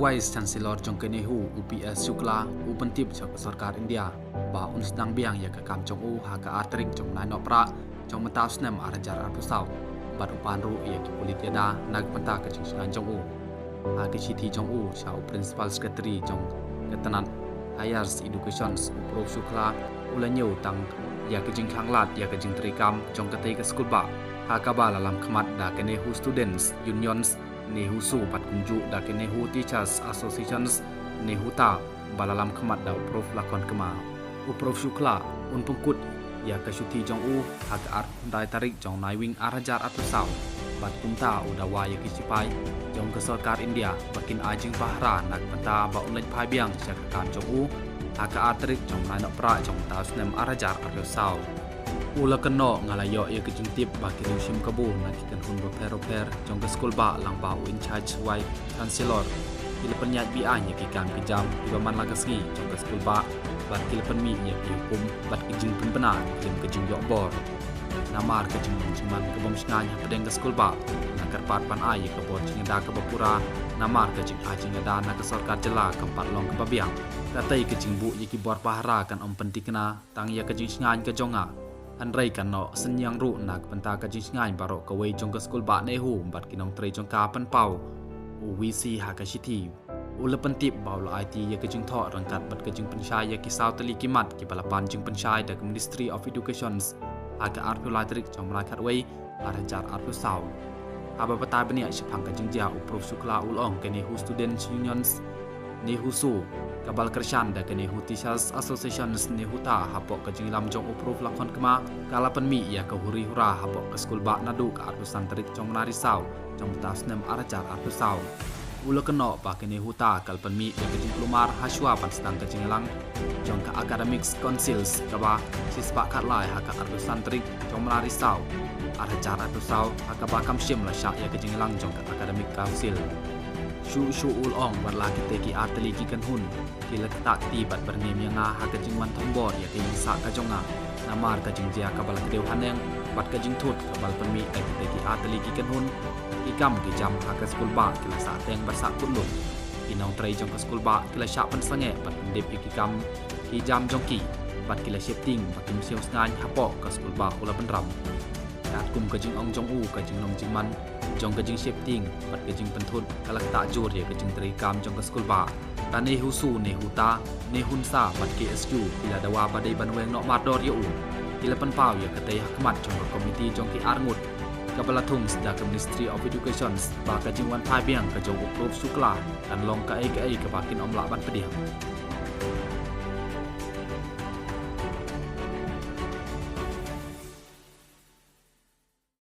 Vice Chancellor Jongke Nehu UPS Shukla Upentip Chok Sarkar India ba un sedang biang ya ke kam Jong U ha ka atrik jong nai no pra jong mata snem arajar arpusau bat upan ru ya ki politiada nag penta ke jing Jong U ha ke chiti Jong U chau Principal Secretary jong ketenan Higher Education Prof Shukla ulanyo tang ya ke jing khanglat ya ke jing trikam jong ke school ba ha ka ba lalam khmat da ke Nehu Students Unions Nehu Su Pat Kunju da ke Nehu Teachers Associations Nehu Ta balalam kemat da Prof lakon kema Prof Shukla un pengkut ya ke syuti Jong U agak art dai tarik jong nai wing arajar atusau bat kumta udawa ya ke sipai jong ke Sarkar India bakin ajing bahra nak penta ba unlaj pai biang sia ke kam Jong U agak art tarik jong nai nok pra jong ta snem arajar atusau ula keno ngalayo ya ke jintip baki rusim kabu nak ikan hun roper jong ke school ba lang ba in charge wai chancellor kila penyat bi anya ki kan pijam di baman lagasgi jong ke school ba bat kila penmi nya ki hukum bat kijing penpena kim kijing yok bor namar kijing cuman ke bom snanya pedeng ke school ba nakar pat pan ai ke bor cingda ke bapura namar kijing ajing ada nak ke Sarkar jela keempat long ke babiang katai kijing bu yiki bor pahara kan om pentikna tang ya kijing sngan ke jonga Andrai kan no senyang ru nak penta ka jing ngai barok ka wei jong ka school ba Nehu bat kinong trei jong ka pen pau UWC ha ka shiti ula pentip baul IT ya ka jing tho rangkat bat ka jing pensyai ya ki South Tali kimat ki balapan jing pensyai da Ministry of Education ha ka arpu latrik jong melakat wei arajar arpu sau aba pata benia shapang ka jing ja Prof Shukla ulong ke Nehu Students Unions Nehu Su kabal kershan da ke Nehu Teachers Association Nehu Ta hapok ke jinglam jong Prof lakon kema kala penmi ya ke huri hura hapok ke school ba nadu ke artusan terik jong menari sau jong tas nem arajar artu sau ulo keno pa ke Nehu Ta kal penmi ya ke jing plumar haswa pan sedang ke jinglang jong ke academics councils kaba sispa kat lai ha ke artusan terik jong menari sau arajar artu sau ha ke ba kam shim la syak ya ke jinglang jong ke academic council Shu ulong warla kita ki arteli ki kan hun kila tak ti bat bernem yang ha ka jing wan thombor ya ke sa ka jonga namar ka jing dia ka bal kedeu haneng bat ka jing thut ka bal permi ka kita ki arteli ki kan hun ikam ki jam ha ka school ba kila sa teng bat sa kun lun inong trei jong ka school ba kila sya pan sange bat dep ki kam ki jam jong ki bat kila shifting bat kim siu sngan hapo ka school ba ula penram kat kum ka jing ong jong U ka jing nom jing man jong ka jing shifting bat ka jing penthut kalak ta jur ya ka jing tri kam jong ka school ba ta Nehu Su Nehu Ta Nehun Sa bat KSU kila dawa badai banweng nok mador ya U kila pen pau ya ka tei hakmat jong ka komiti jong ki arngut ka balathung sda ka Ministry of Education ba ka jing wan phai biang ka jong Prof Shukla dan long ka ai ka bakin om la ban pediam